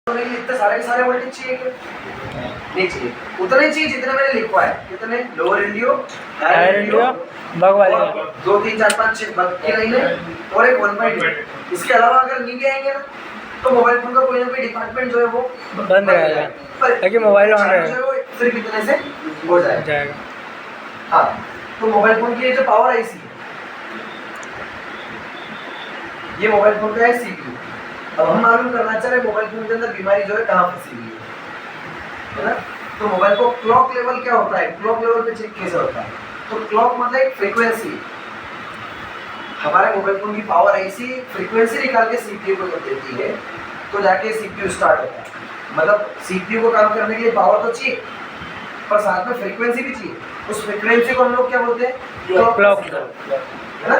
इतने सारे के सारे वोल्टेज चाहिए क्या? नहीं चाहिए, उतना ही चाहिए जितना मैंने लिखवा है। कितने? Lower LDO, higher LDO, bug वाले 2 3 4 5 6 बग की लाइन है और एक 1.8। इसके अलावा अगर नीचे आएंगे ना तो मोबाइल फोन का कोई ना कोई डिपार्टमेंट जो है वो बंद रहेगा, ताकि मोबाइल ऑन रहेगा, सिर्फ इतने से हो जाएगा। हाँ, तो मोबाइल फोन की ये जो पावर आईसी है, ये मोबाइल फोन का है सीपीयू। अब हम मालूम करना चाह रहे हैं मोबाइल फोन के अंदर बीमारी जो है कहाँ फंसी हुई है ना। तो मोबाइल को क्लॉक लेवल क्या होता है, क्लॉक लेवल पे चेक कैसे होता है? तो क्लॉक मतलब एक फ्रीक्वेंसी। हमारे मोबाइल फोन की पावर आईसी फ्रीक्वेंसी निकाल के सीपीयू को जब देती है तो जाके सीपीयू स्टार्ट होता है। मतलब सीपीयू को काम करने के लिए पावर तो चाहिए पर साथ में फ्रीक्वेंसी भी चाहिए। उस फ्रीक्वेंसी को हम लोग क्या बोलते हैं? क्लॉक, है ना।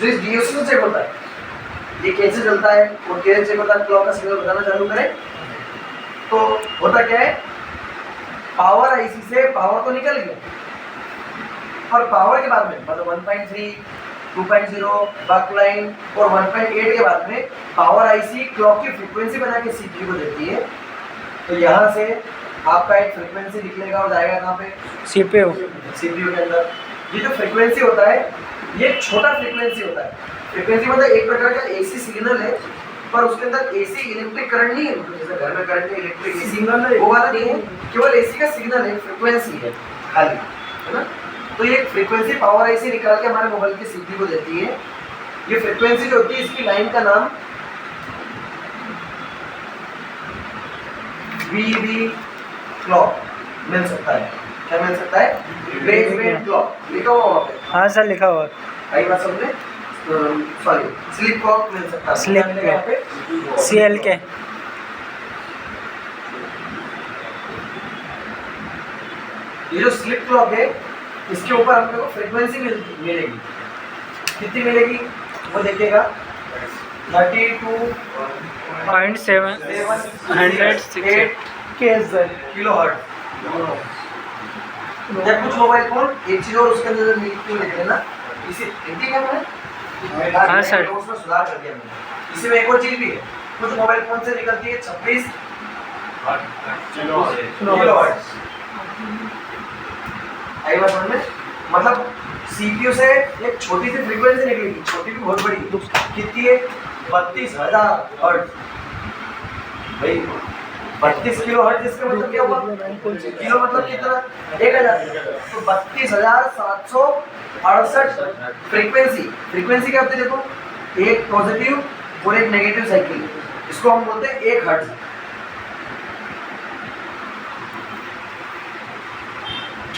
जो इस डीओसी से चेक होता है, ये कैसे चलता है और कैसे चेक होता है, क्लॉक का सिग्नल बताना चालू करें तो होता क्या है, पावर आईसी से पावर तो निकल गया और पावर के बाद में मतलब 1.3, 2.0, बक लाइन और 1.8 के बाद में पावर आईसी क्लॉक की फ्रीक्वेंसी बना के सीपीयू को देती है। तो यहाँ से आपका एक फ्रीक्वेंसी निकलेगा और जाएगा कहाँ पे? सीपीयू के अंदर। ये जो फ्रीक्वेंसी होता है ये एक छोटा फ्रीक्वेंसी होता है। फ्रीक्वेंसी मतलब एक प्रकार का एसी सिग्नल है पर उसके अंदर एसी इलेक्ट्रिक करंट नहीं है, जैसे घर में करंट है इलेक्ट्रिक एसी सिग्नल है वो वाला नहीं है, केवल एसी का सिग्नल है, फ्रीक्वेंसी है खाली, है ना। तो ये फ्रीक्वेंसी पावर आईसी निकाल के हमारे मोबाइल के सीपीयू को देती है। ये फ्रीक्वेंसी जो होती है इसकी लाइन का नाम वीबी क्लॉक मिल सकता है। क्या मिल सकता है? बेसबैंड क्लॉक लिखा हुआ वहाँ पे। हाँ सर लिखा हुआ है। आई बात समझे? सॉरी, स्लिप क्लॉक मिल सकता है। स्लिप के सीएल के ये जो स्लिप क्लॉक है इसके ऊपर हम लोग को फ्रीक्वेंसी मिलेगी। कितनी मिलेगी वो देखिएगा, 32.768 किलोहर्ट्ज। जब कुछ मोबाइल फोन एक चीज और उसके अंदर लिख लेना, इसे ठीक है मैंने हाँ सर उसमें सुधार कर दिया मैंने। इसी में एक और चीज भी है, कुछ मोबाइल फोन से निकलती है 26 किलोहर्ट्ज। आई बात समझ में? मतलब सीपीयू से एक छोटी सी फ्रीक्वेंसी निकलेगी, छोटी भी बहुत बड़ी, कितनी है? 32,000 हर्ट्ज। भाई 32 किलो हर्ट्ज, इसका मतलब क्या हुआ? किलो मतलब कितना? 1000। तो 32,768 फ्रीक्वेंसी। फ्रीक्वेंसी क्या होती है देखो, एक पॉजिटिव और एक नेगेटिव साइकिल, इसको हम बोलते हैं 1 हर्ट्ज।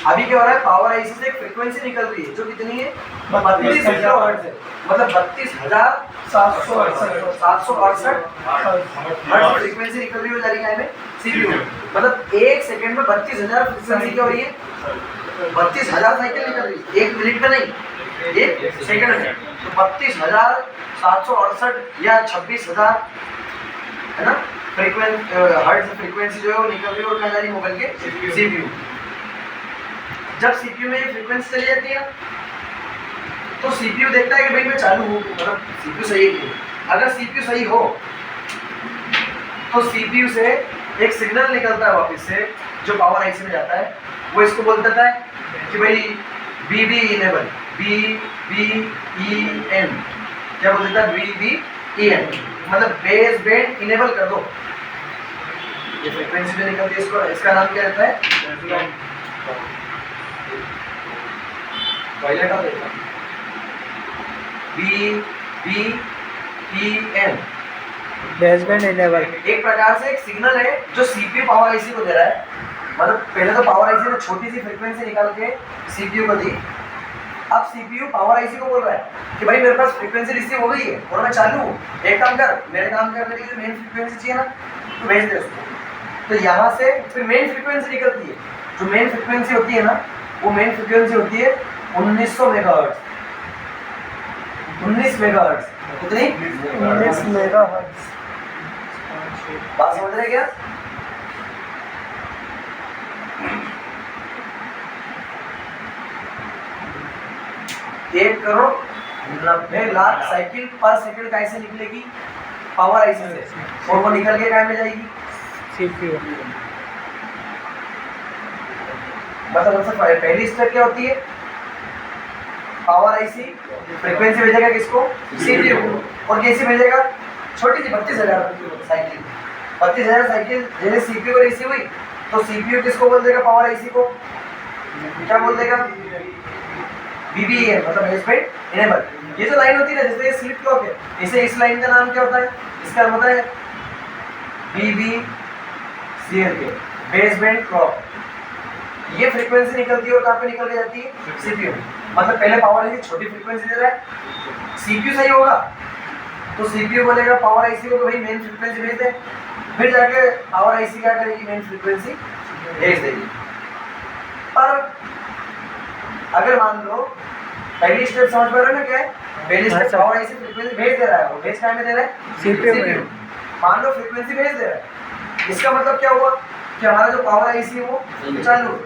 अभी क्या हो रहा है, पावर आईसी से एक फ्रीक्वेंसी निकल रही है जो कितनी है? 32 किलो हर्ट्ज है। मतलब 32,768 हर्ट्ज फ्रीक्वेंसी निकल रही हो जा रही है सीपीयू। मतलब एक सेकंड में 32,000 फ्रीक्वेंसी क्या हो रही है? 32,000 साइकिल निकल रही है, एक मिनट में नहीं, एक सेकंड में। तो 32,768 या 26,000 है ना हर्ट्ज फ्रीक्वेंसी जो है वो निकल रही है और कहाँ जा रही है? मोबाइल के सीपीयू। जब सीपीयू में ये फ्रीक्वेंसी चली जाती है तो सीपीयू देखता है कि भाई मैं चालू हूँ, मतलब सीपीयू सही है। अगर सीपीयू सही हो तो सीपीयू से एक सिग्नल निकलता है वापस से जो पावर आईसी में जाता है, वो इसको बोल देता है कि भाई बीबी इनेबल, BBEN क्या बोल देता है? BBEN मतलब बेस बैंड इनेबल कर दो। ये फ्रीक्वेंसी जो निकलती है इसको, इसका नाम क्या रहता है? BBEN base band enable. एक प्रकार से एक सिग्नल है जो सीपीयू पावर आईसी को दे रहा है। मतलब पहले तो पावर आईसी ने छोटी सी फ्रीक्वेंसी निकाल के सीपीयू को दी, अब सीपीयू पावर आईसी को बोल रहा है कि भाई मेरे पास फ्रीक्वेंसी रिसीव हो गई है और मैं चालू हूँ, एक काम कर, मेरे काम करने के लिए मेन फ्रीक्वेंसी चाहिए ना, तो भेज दे उसको। तो यहाँ से फिर मेन फ्रीक्वेंसी निकलती है, जो मेन फ्रीक्वेंसी होती है ना, वो मेन फ्रीक्वेंसी होती है 1900 मेगाहर्ट्ज। 19 मेगाहर्ट्ज। कितनी? 19 मेगाहर्ट्ज। बात समझ रहे क्या? एक करोड़ 90 लाख साइकिल पर सेकंड कैसे निकलेगी? पावर आईसी से, और वो निकल के क्या में जाएगी? CPU मतलब सबसे पहली स्टेप क्या होती है, पावर आईसी फ्रीक्वेंसी भेजेगा किसको, सीपीयू को, और कैसे भेजेगा, छोटी सी 32,000 साइकिल, 32,000 साइकिल जैसे सीपीयू को रिसीव हुई तो सीपीयू किसको बोल देगा, पावर आईसी को क्या बोल देगा, बीबीए मतलब बेसबैंड इनेबल। ये जो लाइन होती है ना, जैसे ये स्लिप क्लॉक है, इसे इस लाइन का नाम क्या होता है, इसका नाम होता है बीबीसीएल के बेसबैंड क्लॉक। ये फ्रीक्वेंसी निकलती है और कहाँ पे निकल के जाती है, सीपीयू। मतलब पहले पावर आईसी छोटी फ्रीक्वेंसी दे रहा है, सीपीयू सही होगा तो सीपीयू बोलेगा पावर आईसी को भाई मेन फ्रीक्वेंसी भेज दे, फिर जाके पावर आईसी क्या करेगी, मेन फ्रीक्वेंसी भेज देगी। पर अगर मान लो पहली स्टेप समझ पा रहे हो ना, क्या है, पहली स्टेप पावर आईसी फ्रीक्वेंसी भेज दे रहा है, वो भेज टाइम में दे रहा है CPU मान लो फ्रीक्वेंसी भेज दे रहा है, इसका मतलब क्या हुआ कि हमारा जो पावर आईसी है वो चालू।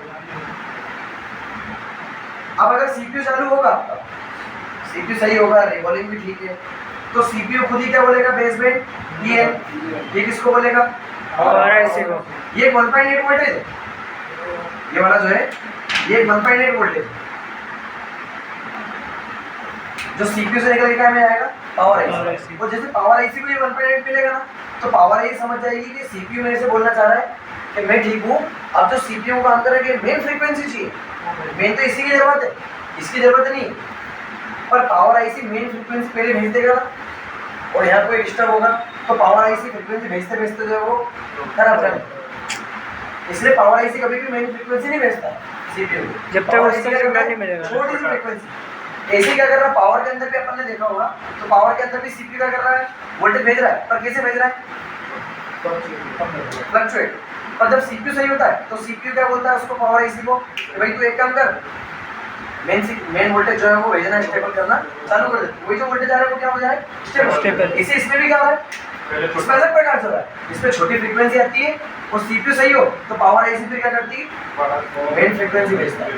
अब अगर सीपीयू चालू होगा, सीपीयू सही होगा, रिवॉल्विंग भी ठीक है, तो सीपीयू खुद ही क्या बोलेगा, बेसबैंड डीएन, ये किसको बोलेगा, पावर आईसी को। ये 1.8 वोल्टेज है, ये वाला जो है ये 1.8 वोल्टेज जो सीपीयू से निकल के क्या में आएगा, पावर आईसी। और जैसे पावर आईसी को ये 1.8 मिलेगा ना, तो पावर आईसी समझ जाएगी कि सीपीयू मेरे से बोलना चाह रहा है कि मैं ठीक हूँ, अब जो सीपीयू का अंदर है कि मेन फ्रीक्वेंसी चाहिए, मेन तो इसी की जरूरत है, इसकी जरूरत नहीं। पर पावर आईसी मेन फ्रीक्वेंसी पहले भेज देगा ना, और यहाँ कोई डिस्टर्ब होगा तो पावर आईसी फ्रीक्वेंसी भेजते भेजते जो है वो खराब जाएगा, इसलिए पावर आईसी कभी भी मेन फ्रीक्वेंसी नहीं भेजता सीपीयू, जब तक उसका सिग्नल नहीं मिलेगा। छोटी सी फ्रीक्वेंसी। ऐसे क्या कर रहा है, पावर के अंदर भी अपन ने देखा होगा, तो पावर के अंदर भी सीपीयू क्या कर रहा है, वोल्टेज भेज रहा है, पर कैसे भेज रहा है, फ्लक्चुएट। पर जब सीपीयू सही होता है तो सीपीयू क्या बोलता है उसको, पावर आईसी को, कि भाई तू एक काम कर, मेन वोल्टेज जो है वो भेजना स्टेबल करना चालू कर दे, वही जो वोल्टेज आ रहा है वो क्या हो जाए, स्टेबल। इसे इसमें भी क्या हो रहा है, इसमें अलग प्रकार से हो रहा है, इसमें छोटी फ्रीक्वेंसी आती है और सीपीयू सही हो तो पावर आईसी फिर क्या करती है, मेन फ्रीक्वेंसी भेजता है।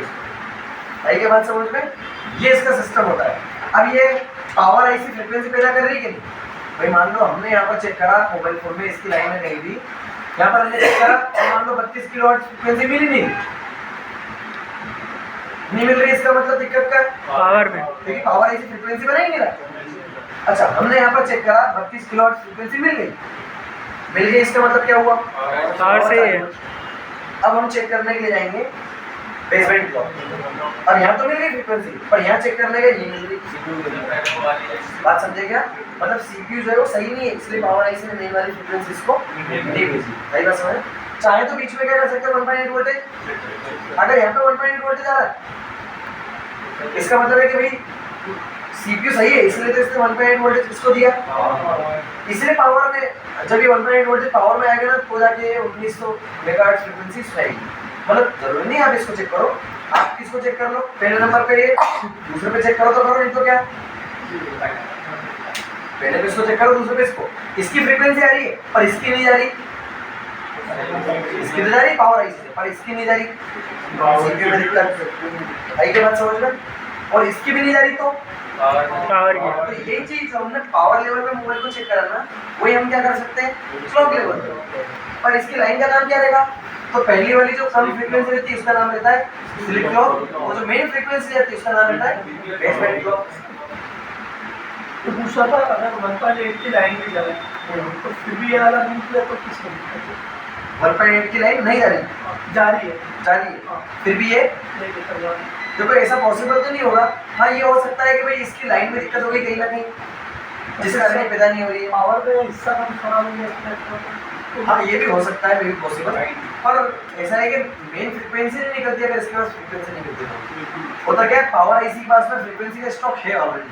आई के बात समझ में, ये इसका सिस्टम होता है। अब ये पावर आईसी फ्रीक्वेंसी पैदा कर रही है कि नहीं, भाई मान लो हमने यहाँ पर चेक करा मोबाइल फोन में, इसकी लाइन में कहीं भी यहाँ पर हमने चेक करा, तो मान लो 32 किलोवाट फ्रीक्वेंसी मिली नहीं मिल रही, इसका मतलब दिक्कत का पावर में, क्योंकि पावर आईसी फ्रीक्वेंसी बना ही नहीं रहा। अच्छा, हमने यहाँ पर चेक करा 32 किलोवाट फ्रीक्वेंसी मिल गई, इसका मतलब क्या हुआ, पावर सही है। अब हम चेक करने के लिए जाएंगे बेसबैंड क्लॉक, और यहाँ तो मिल गई फ्रीक्वेंसी, पर यहाँ चेक करने के नहीं मिल रही। बात समझे क्या, मतलब सीपीयू जो है वो सही नहीं है, इसलिए पावर आईसी ने नई वाली फ्रीक्वेंसी इसको नहीं भेजी। सही बात समझे, चाहे तो बीच में क्या कर सकते हैं 1.8 वोल्टेज, अगर यहाँ पे 1.8 वोल्टेज आ रहा है इसका मतलब है कि भाई सीपीयू सही है, इसलिए तो इसने 1.8 वोल्टेज इसको दिया, इसलिए पावर में जब ये 1.8 वोल्टेज पावर में आएगा ना तो जाके 1900 मेगाहर्ट्ज फ्रीक्वेंसी आएगी। मतलब जरूरी नहीं आप इसको चेक करो, आप किसको चेक कर लो, पहले नंबर पे ये, दूसरे पे चेक करो तो करो, नहीं तो क्या, पहले पे इसको चेक करो, दूसरे पे इसको, इसकी फ्रीक्वेंसी आ रही है पर इसकी नहीं जा रही, इसकी तो जा रही पावर आईसी से पर इसकी नहीं जा रही, सीपीयू में दिक्कत आई के बात समझ में, और इसकी भी नहीं जा रही तो पावर की। तो यही चीज हमने पावर लेवल पे मोबाइल को चेक करा ना, वही हम क्या कर सकते हैं क्लॉक लेवल पे, पर इसकी लाइन का नाम क्या रहेगा, तो पहली वाली जो कम फ्रीक्वेंसी रहती है उसका नाम रहता है स्लिप क्लॉक, और जो मेन फ्रीक्वेंसी रहती है उसका नाम रहता है बेसबैंड क्लॉक। तो दूसरा था, अगर 1.8 की लाइन में जा रहा है तो फिर भी ये वाला नहीं किया तो किसको दिक्कत है, 1.8 की लाइन नहीं जा रही जारी है, फिर भी ये नहीं दिक्कत जा रही। देखो ऐसा पॉसिबल तो नहीं होगा। हाँ, ये हो सकता है कि भाई इसकी लाइन में दिक्कत हो गई कहीं ना कहीं, जिससे करंट पैदा नहीं हो रही है, पावर पे हिस्सा कम खराब हो गया, हाँ ये भी हो सकता है, भी पॉसिबल। पर ऐसा है कि मेन फ्रीक्वेंसी नहीं निकलती अगर इसके पास फ्रीक्वेंसी नहीं निकलती। होता क्या है, पावर आईसी के पास में फ्रीक्वेंसी का स्टॉक है ऑलरेडी,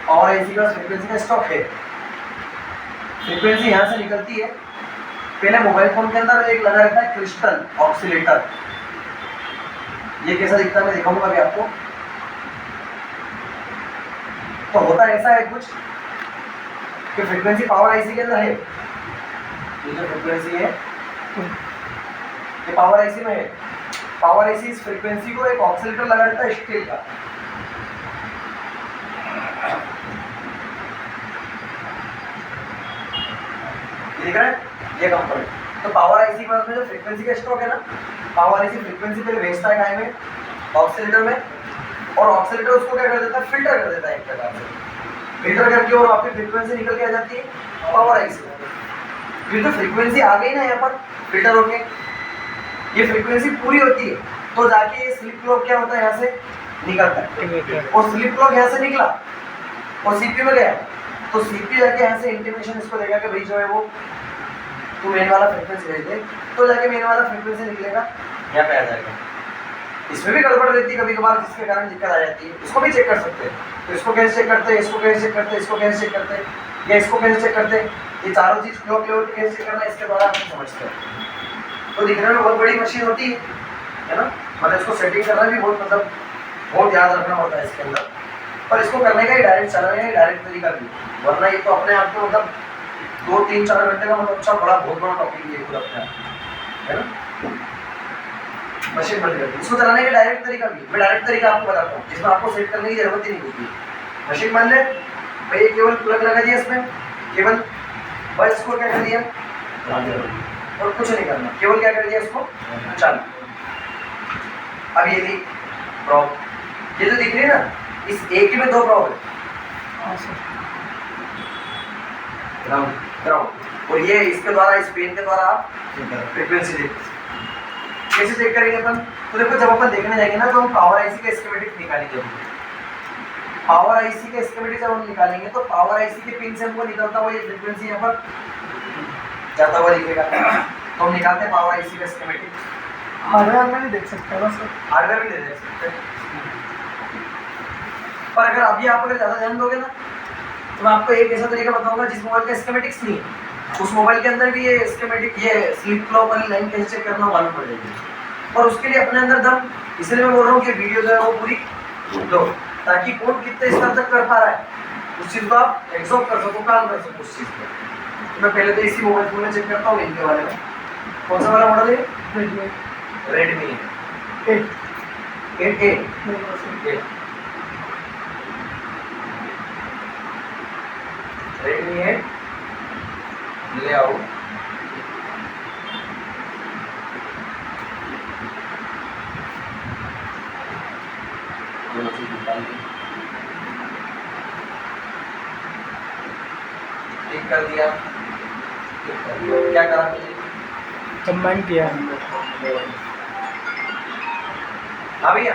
पावर आईसी के पास फ्रीक्वेंसी का स्टॉक है, फ्रीक्वेंसी यहाँ से निकलती है। पहले मोबाइल फोन के अंदर एक लगा रहता है क्रिस्टल ऑक्सीलेटर, ये कैसा दिखता है मैं दिखाऊंगा अभी आपको। तो होता ऐसा है कुछ कि फ्रीक्वेंसी पावर आईसी के अंदर है, ये जो फ्रीक्वेंसी है ये पावर आईसी में है, पावर आईसी इस फ्रीक्वेंसी को एक ऑक्सीलेटर लगा रहता है स्टील का, दिख रहा है ये कंपोनेंट। तो पावर आईसी के पास में जो फ्रीक्वेंसी का स्ट्रोक है ना, पावर आईसी फ्रीक्वेंसी पे भेजता है काय में, ऑक्सीलेटर में, और ऑक्सीलेटर उसको क्या कर देता है, फिल्टर कर देता है एक प्रकार से, फिल्टर करके और आपकी फ्रीक्वेंसी निकल के आ जाती है पावर आईसी। फिर तो फ्रीक्वेंसी आ गई ना यहाँ पर फिल्टर होके, ये फ्रीक्वेंसी पूरी होती है तो जाके ये स्लिप क्लॉक क्या होता है यहाँ से निकलता है, और स्लिप क्लॉक यहाँ से निकला और सीपीयू में गया, तो सीपीयू जाके यहाँ से इंटीमेशन इसको देगा कि भाई जो है वो तू मेन वाला फ्रीक्वेंसी भेज दे, तो जाके मेन वाला फ्रीक्वेंसी निकलेगा यहाँ पे आ जाएगा। इसमें भी गड़बड़ रहती है कभी कभार, जिसके कारण दिक्कत आ जाती है, इसको भी चेक कर सकते हैं। तो इसको कैसे चेक करते हैं, इसको कैसे चेक करते हैं, इसको कैसे चेक करते हैं, या इसको कैसे चेक करते हैं, ये चारों चीज क्लॉक लेवल कैसे चेक करना है, इसके द्वारा हम समझते हैं। तो दिखने में बहुत बड़ी मशीन होती है ना, मतलब इसको सेटिंग करना भी बहुत मतलब बहुत ध्यान रखना होता है इसके अंदर, पर इसको करने का ही डायरेक्ट चलाने का ही डायरेक्ट तरीका भी, वरना ये तो अपने आप को मतलब 2-3-4 घंटे का मतलब अच्छा बड़ा बहुत बड़ा टॉपिक ये खुद अपने आप, है ना। मशीन बंद करती है, इसको चलाने का डायरेक्ट तरीका भी, मैं डायरेक्ट तरीका आपको बताता हूँ जिसमें आपको सेट करने की जरूरत ही नहीं होती। मशीन मान ले भाई, केवल प्लग लगा दिया इसमें, केवल बस इसको क्या कर दिया और कुछ नहीं करना, केवल क्या कर दिया इसको चालू। अब ये ली प्रॉब, ये तो दिख रही है ना, इस एक ही में 2 प्रॉब है, हाँ सर, ग्राउंड ग्राउंड, और ये इसके द्वारा, इस पेन के द्वारा आप फ्रीक्वेंसी देख सकते। कैसे चेक करेंगे अपन, तो देखो जब अपन देखने जाएंगे ना तो हम पावर आईसी का स्कीमेटिक निकालेंगे। पावर आईसी का स्कीमेटिक जब हम निकालेंगे तो पावर आईसी के पिन से हमको निकलता हुआ ये फ्रीक्वेंसी यहाँ पर जाता हुआ दिखेगा, तो हम निकालते हैं पावर आईसी का स्कीमेटिक। हार्डवेयर में भी देख सकते हैं ना सर, हार्डवेयर में देख सकते हैं, पर अगर अभी आप अगर ज़्यादा ध्यान दोगे ना तो मैं आपको एक ऐसा तरीका बताऊंगा जिस मोबाइल का स्कीमेटिक्स नहीं है, उस मोबाइल के अंदर भी ये स्कीमेटिक, ये स्लिप क्लॉक वाली लाइन कैसे चेक करना मालूम पड़ जाएगी, और उसके लिए अपने अंदर दम, इसलिए मैं बोल रहा हूँ कि वीडियो जो है वो पूरी दो, ताकि कौन कितने स्तर तक कर पा रहा है उस चीज़ को आप एग्जॉर्ब कर सको, काम कर सको उस चीज़ पर। मैं पहले तो इसी मोबाइल फोन में चेक करता हूँ इनके बारे में। कौन सा वाला मॉडल है? रेडमी है 8A। रेडमी है, ले आओ, ठीक कर दिया, क्या करा मुझे, कंबाइन किया। हाँ भैया